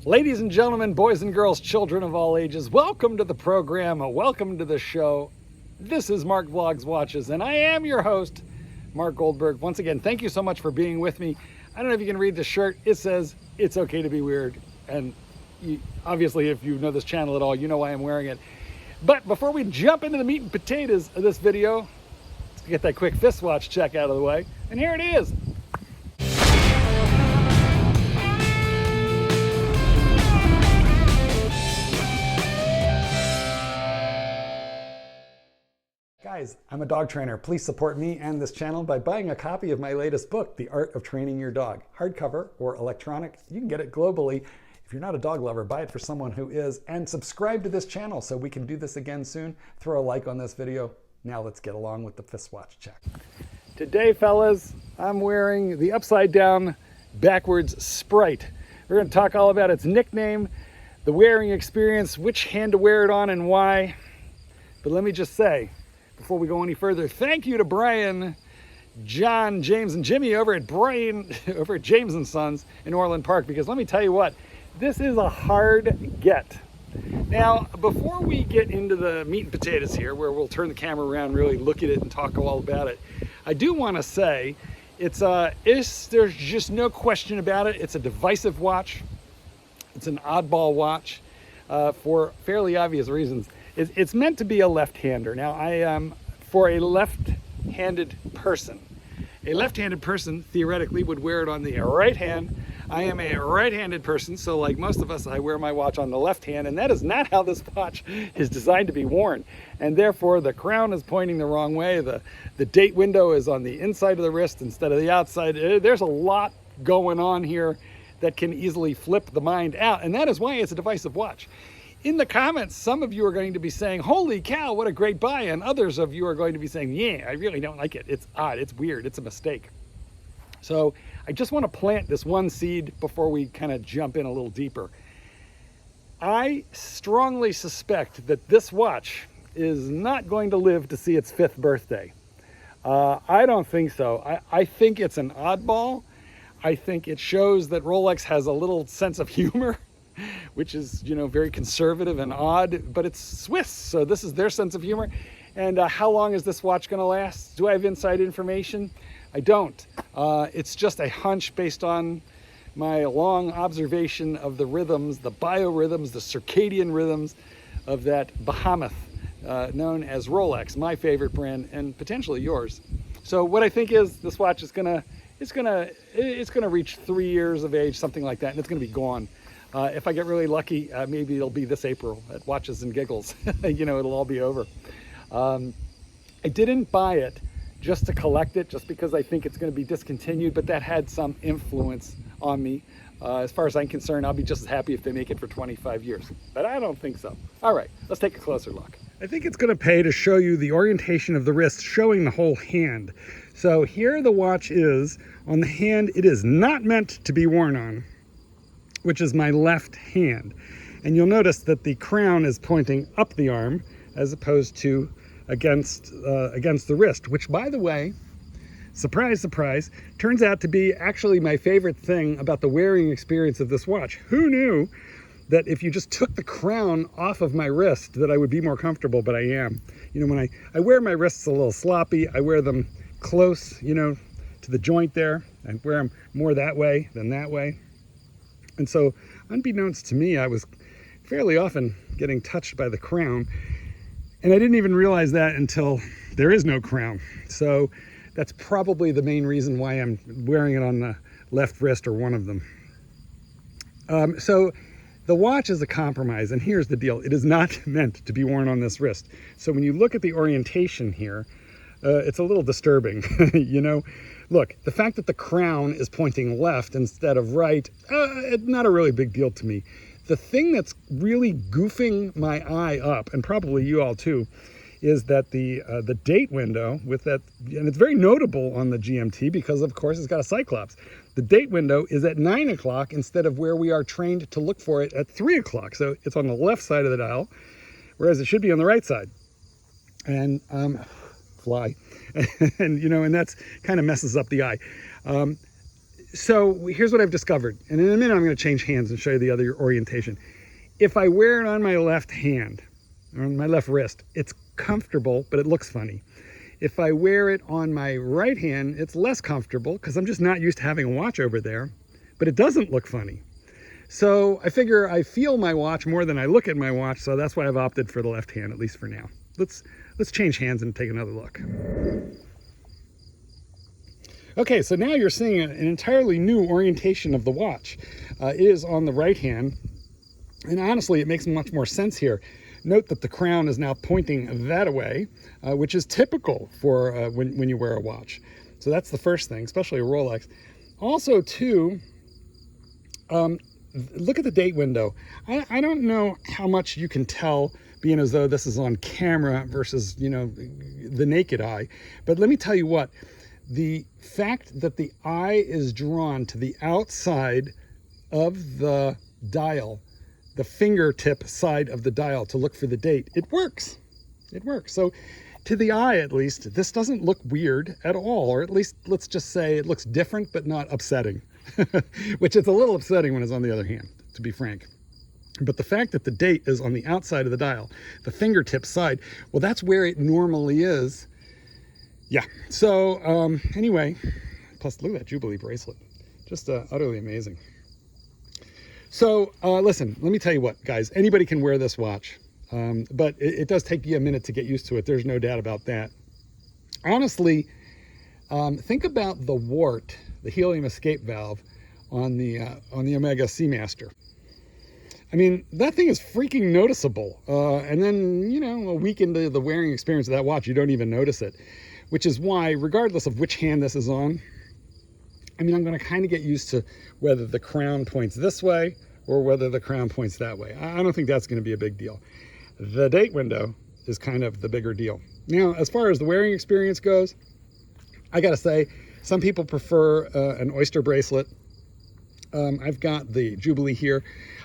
Ladies and gentlemen, boys and girls, children of all ages, welcome to the program, welcome to the show. This is Mark Vlogs Watches, and I am your host, Mark Goldberg. Once again, thank you so much for being with me. I don't know if you can read the shirt. It says, "It's okay to be weird." And obviously, if you know this channel at all, you know why I'm wearing it. But before we jump into the meat and potatoes of this video, let's get that quick fist watch check out of the way. And here it is. Guys, I'm a dog trainer. Please support me and this channel by buying a copy of my latest book, The Art of Training Your Dog. Hardcover or electronic, you can get it globally. If you're not a dog lover, buy it for someone who is, and subscribe to this channel so we can do this again soon. Throw a like on this video. Now let's get along with the fist watch check. Today, fellas, I'm wearing the upside down backwards Sprite. We're going to talk all about its nickname, the wearing experience, which hand to wear it on and why. But let me just say, before we go any further, thank you to Brian, John, James, and Jimmy over at James and Sons in Orland Park, because let me tell you what, this is a hard get. Now, before we get into the meat and potatoes here, where we'll turn the camera around, really look at it and talk all about it, I do want to say there's just no question about it. It's a divisive watch. It's an oddball watch for fairly obvious reasons. It's meant to be a left-hander. Now, for a left-handed person theoretically would wear it on the right hand. I am a right-handed person, so like most of us, I wear my watch on the left hand, and that is not how this watch is designed to be worn. And therefore, the crown is pointing the wrong way. The date window is on the inside of the wrist instead of the outside. There's a lot going on here that can easily flip the mind out, and that is why it's a divisive watch. In the comments, some of you are going to be saying, "Holy cow, what a great buy," and others of you are going to be saying, "Yeah, I really don't like it. It's odd, it's weird, it's a mistake." So I just want to plant this one seed before we kind of jump in a little deeper. I strongly suspect that this watch is not going to live to see its 5th birthday. I don't think so. I think it's an oddball. I think it shows that Rolex has a little sense of humor, which is, very conservative and odd, but it's Swiss, so this is their sense of humor. And how long is this watch going to last? Do I have inside information? I don't. It's just a hunch based on my long observation of the rhythms, the biorhythms, the circadian rhythms of that behemoth known as Rolex, my favorite brand, and potentially yours. So what I think is this watch is gonna reach 3 years of age, something like that, and it's gonna be gone. If I get really lucky, maybe it'll be this April at Watches and Giggles. It'll all be over. I didn't buy it just to collect it, just because I think it's going to be discontinued, but that had some influence on me. As far as I'm concerned, I'll be just as happy if they make it for 25 years, but I don't think so. All right, let's take a closer look. I think it's going to pay to show you the orientation of the wrist, showing the whole hand. So here the watch is on the hand it is not meant to be worn on, which is my left hand. And you'll notice that the crown is pointing up the arm as opposed to against the wrist, which, by the way, surprise, surprise, turns out to be actually my favorite thing about the wearing experience of this watch. Who knew that if you just took the crown off of my wrist that I would be more comfortable, but I am. When I wear my wrists a little sloppy, I wear them close, to the joint there. I wear them more that way than that way. And so, unbeknownst to me, I was fairly often getting touched by the crown. And I didn't even realize that until there is no crown. So that's probably the main reason why I'm wearing it on the left wrist, or one of them. So the watch is a compromise, and here's the deal. It is not meant to be worn on this wrist. So when you look at the orientation here, it's a little disturbing, Look, the fact that the crown is pointing left instead of right, it's not a really big deal to me. The thing that's really goofing my eye up, and probably you all too, is that the date window with that, and it's very notable on the GMT because of course it's got a cyclops. The date window is at 9 o'clock instead of where we are trained to look for it at 3 o'clock. So it's on the left side of the dial, whereas it should be on the right side. And fly, and that's kind of messes up the eye. So here's what I've discovered. And in a minute, I'm going to change hands and show you the other orientation. If I wear it on my left hand, or on my left wrist, it's comfortable, but it looks funny. If I wear it on my right hand, it's less comfortable because I'm just not used to having a watch over there, but it doesn't look funny. So I figure I feel my watch more than I look at my watch, so that's why I've opted for the left hand, at least for now. Let's change hands and take another look. Okay, so now you're seeing an entirely new orientation of the watch. It is on the right hand, and honestly, it makes much more sense here. Note that the crown is now pointing that way, which is typical for when you wear a watch. So that's the first thing, especially a Rolex. Also, too, look at the date window. I don't know how much you can tell, being as though this is on camera versus, you know, the naked eye. But let me tell you what, the fact that the eye is drawn to the outside of the dial, the fingertip side of the dial to look for the date, it works. It works. So to the eye, at least, this doesn't look weird at all, or at least let's just say it looks different but not upsetting, which is a little upsetting when it's on the other hand, to be frank. But the fact that the date is on the outside of the dial, the fingertip side, well, that's where it normally is. Yeah, so anyway, plus look at that Jubilee bracelet, just utterly amazing. So listen, let me tell you what, guys, anybody can wear this watch, but it does take you a minute to get used to it. There's no doubt about that. Honestly, think about the wart, the helium escape valve on the Omega Seamaster. I mean, that thing is freaking noticeable. And then, you know, a week into the wearing experience of that watch, you don't even notice it, which is why, regardless of which hand this is on, I mean, I'm going to kind of get used to whether the crown points this way or whether the crown points that way. I don't think that's going to be a big deal. The date window is kind of the bigger deal. Now, as far as the wearing experience goes, I got to say, some people prefer an oyster bracelet. I've got the Jubilee here.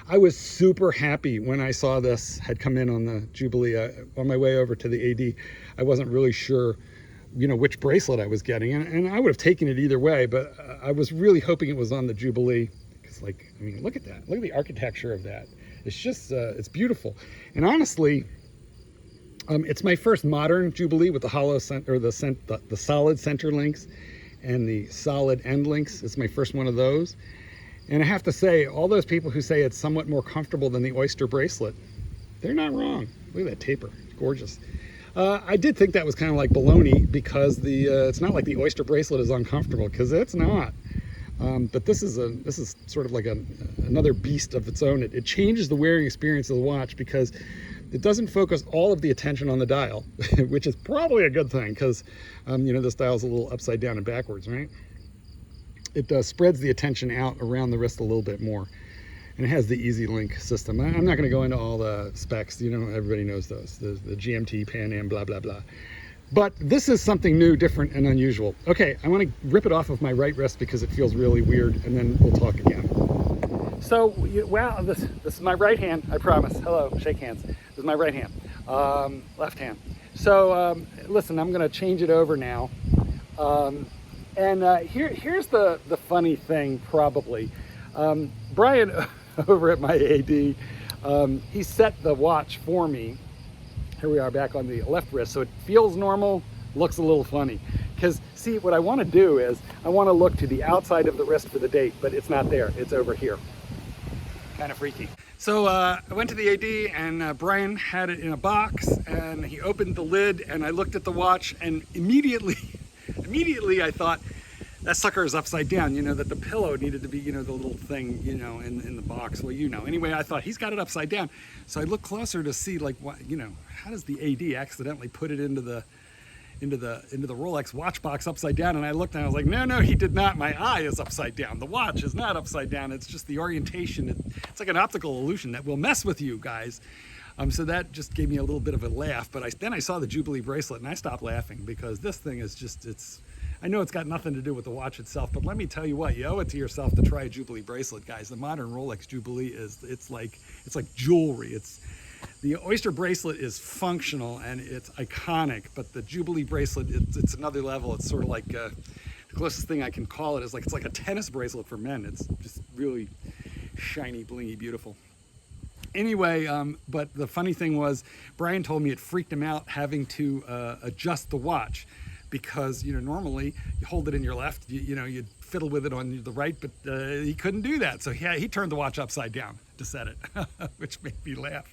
I was super happy when I saw this had come in on the Jubilee. On my way over to the AD, I wasn't really sure, you know, which bracelet I was getting, and I would have taken it either way, but I was really hoping it was on the Jubilee, because, like, I mean, look at that. Look at the architecture of that. It's just, it's beautiful. And honestly, it's my first modern Jubilee with the hollow center, or the solid center links and the solid end links. It's my first one of those. And I have to say, all those people who say it's somewhat more comfortable than the oyster bracelet, they're not wrong. Look at that taper, it's gorgeous. I did think that was kind of like baloney, because it's not like the oyster bracelet is uncomfortable, because it's not. But this is sort of like another beast of its own. It changes the wearing experience of the watch because it doesn't focus all of the attention on the dial, which is probably a good thing, because you know, this dial is a little upside down and backwards, right? It spreads the attention out around the wrist a little bit more, and it has the Easy Link system. I'm not going to go into all the specs, you know, everybody knows those, the GMT, Pan Am, blah blah blah. But this is something new, different, and unusual. Okay, I want to rip it off of my right wrist because it feels really weird, and then we'll talk again. So, wow, this is my right hand, I promise. Hello, shake hands. This is my right hand, left hand. So, listen, I'm going to change it over now. Here's the funny thing, probably. Brian over at my AD, he set the watch for me. Here we are back on the left wrist, so it feels normal, looks a little funny. Because, see, what I want to do is, I want to look to the outside of the wrist for the date, but it's not there, it's over here. Kind of freaky. So I went to the AD, and Brian had it in a box, and he opened the lid, and I looked at the watch, and immediately I thought, that sucker is upside down, you know, that the pillow needed to be, you know, the little thing, you know, in the box. Well, you know, anyway, I thought he's got it upside down. So I looked closer to see, like, what, you know, how does the AD accidentally put it into the Rolex watch box upside down? And I looked and I was like, no, he did not. My eye is upside down. The watch is not upside down. It's just the orientation. It's like an optical illusion that will mess with you guys. So that just gave me a little bit of a laugh. But then I saw the Jubilee bracelet and I stopped laughing, because this thing is just, I know it's got nothing to do with the watch itself, but let me tell you what, you owe it to yourself to try a Jubilee bracelet, guys. The modern Rolex Jubilee it's like jewelry. The oyster bracelet is functional and it's iconic, but the Jubilee bracelet, it's another level. It's sort of like The closest thing I can call it is it's like a tennis bracelet for men. It's just really shiny, blingy, beautiful. Anyway, but the funny thing was, Brian told me it freaked him out having to adjust the watch, because normally you hold it in your left, you'd fiddle with it on the right, but he couldn't do that. So he turned the watch upside down to set it, which made me laugh.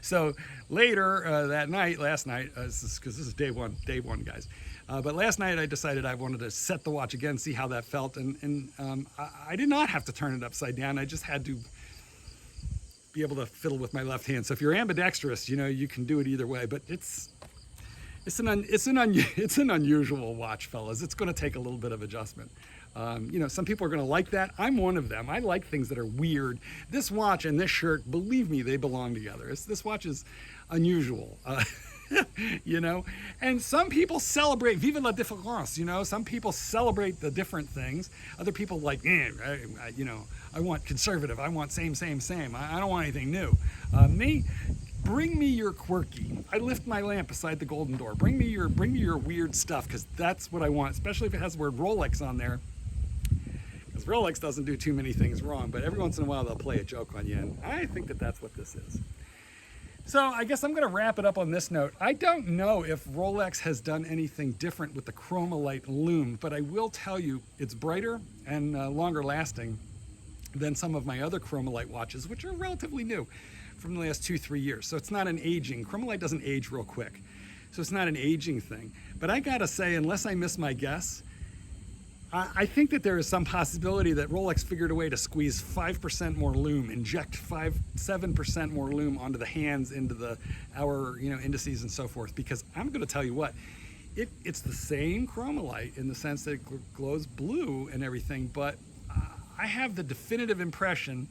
So later that night, last night, because this is day one, guys. But last night I decided I wanted to set the watch again, see how that felt, and I did not have to turn it upside down. I just had to be able to fiddle with my left hand. So if you're ambidextrous, you can do it either way. But it's an unusual watch, fellas. It's going to take a little bit of adjustment. Some people are going to like that. I'm one of them. I like things that are weird. This watch and this shirt, believe me, they belong together. This watch is unusual. And some people celebrate vive la différence. Some people celebrate the different things. Other people I want conservative. I want same. I don't want anything new. Bring me your quirky. I lift my lamp beside the golden door. Bring me your weird stuff, because that's what I want, especially if it has the word Rolex on there. Because Rolex doesn't do too many things wrong, but every once in a while they'll play a joke on you, and I think that's what this is. So I guess I'm going to wrap it up on this note. I don't know if Rolex has done anything different with the Chromolite Lume, but I will tell you it's brighter and longer lasting than some of my other Chromolite watches, which are relatively new from the last 2-3 years. So it's not an aging. Chromolite doesn't age real quick. So it's not an aging thing. But I gotta say, unless I miss my guess, I think that there is some possibility that Rolex figured a way to squeeze 5% more lume, inject 7% more lume onto the hands, into the hour, indices and so forth. Because I'm going to tell you what, it's the same Chromolite in the sense that it glows blue and everything, but I have the definitive impression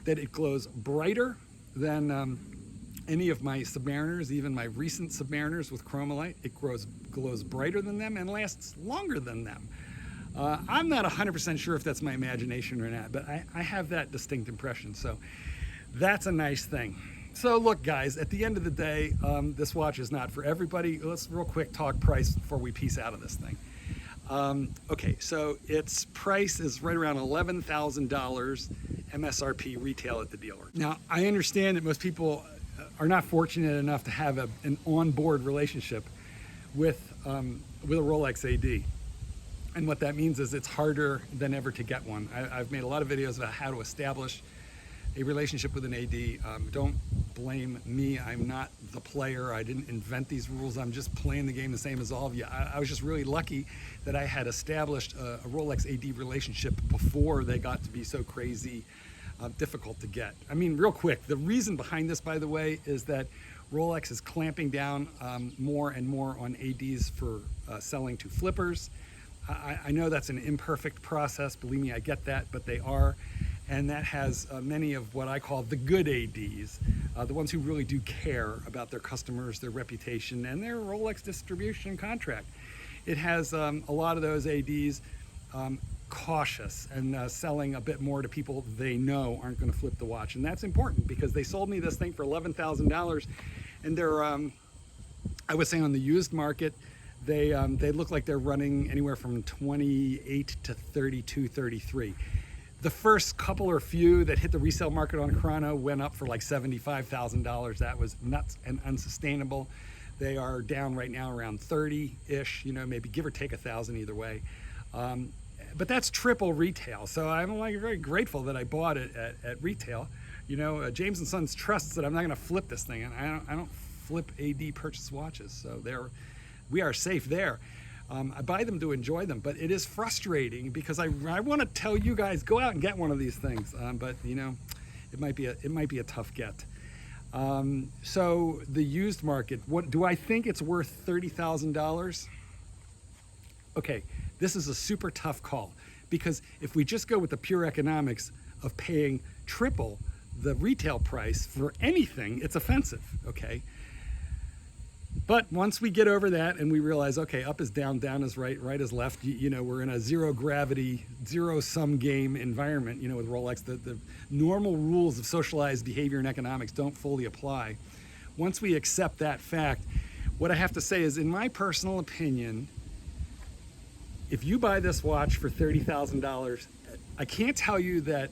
that it glows brighter than any of my Submariners, even my recent Submariners with Chromolite. It glows brighter than them and lasts longer than them. I'm not 100% sure if that's my imagination or not, but I have that distinct impression. So that's a nice thing. So look, guys, at the end of the day, this watch is not for everybody. Let's real quick talk price before we piece out of this thing. Okay, so its price is right around $11,000 MSRP retail at the dealer. Now, I understand that most people are not fortunate enough to have an on-board relationship with a Rolex AD. And what that means is it's harder than ever to get one. I've made a lot of videos about how to establish a relationship with an AD. Don't blame me. I'm not the player. I didn't invent these rules. I'm just playing the game the same as all of you. I was just really lucky that I had established a Rolex AD relationship before they got to be so crazy difficult to get. I mean, real quick, the reason behind this, by the way, is that Rolex is clamping down more and more on ADs for selling to flippers. I know that's an imperfect process. Believe me, I get that, but they are. And that has many of what I call the good ADs, the ones who really do care about their customers, their reputation, and their Rolex distribution contract. It has a lot of those ADs cautious and selling a bit more to people they know aren't going to flip the watch. And that's important because they sold me this thing for $11,000, and they're, I would say on the used market, they look like they're running anywhere from 28 to 32, 33. The first couple or few that hit the resale market on Chrono went up for like $75,000. That was nuts and unsustainable. They are down right now around 30-ish, maybe give or take 1,000 either way. But that's triple retail. So I'm very grateful that I bought it at retail. James and Sons trusts that I'm not going to flip this thing, and I don't flip AD purchase watches. So we are safe there. I buy them to enjoy them, but it is frustrating because I want to tell you guys, go out and get one of these things. But it might be a tough get. So the used market, what do I think it's worth? $30,000? Okay, this is a super tough call because if we just go with the pure economics of paying triple the retail price for anything, it's offensive, okay? But once we get over that and we realize, okay, up is down, down is right, right is left, we're in a zero gravity, zero sum game environment, with Rolex, the normal rules of socialized behavior and economics don't fully apply. Once we accept that fact, what I have to say is, in my personal opinion, if you buy this watch for $30,000, I can't tell you that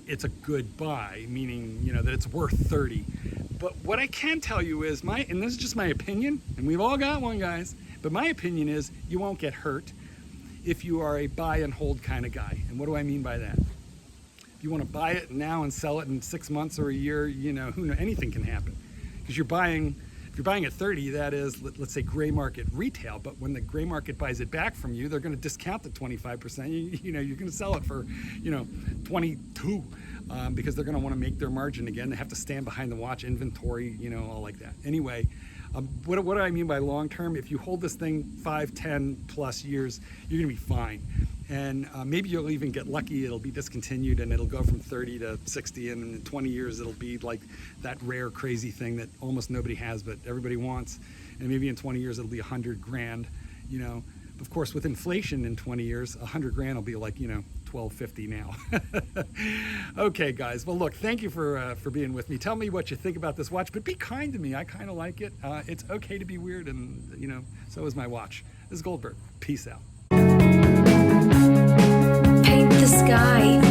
it's a good buy, meaning, you know, that it's worth 30. But what I can tell you is and this is just my opinion, and we've all got one, guys, but my opinion is you won't get hurt if you are a buy and hold kind of guy. And what do I mean by that? If you want to buy it now and sell it in 6 months or a year, you know, who knows, anything can happen. Because if you're buying at 30, that is, let's say gray market retail, but when the gray market buys it back from you, they're going to discount the 25%. You know, you're going to sell it for, you know, 22, because they're going to want to make their margin again. They have to stand behind the watch inventory, you know, all like that. Anyway, what do I mean by long term? If you hold this thing 5, 10 plus years, you're going to be fine. And maybe you'll even get lucky. It'll be discontinued and it'll go from 30 to 60, and in 20 years it'll be like that rare crazy thing that almost nobody has but everybody wants. And maybe in 20 years it'll be 100 grand, you know. Of course, with inflation in 20 years, 100 grand will be like, you know, $12.50 now. Okay, guys. Well, look, thank you for being with me. Tell me what you think about this watch, but be kind to me. I kind of like it. It's okay to be weird, and, you know, so is my watch. This is Goldberg. Peace out. Paint the sky.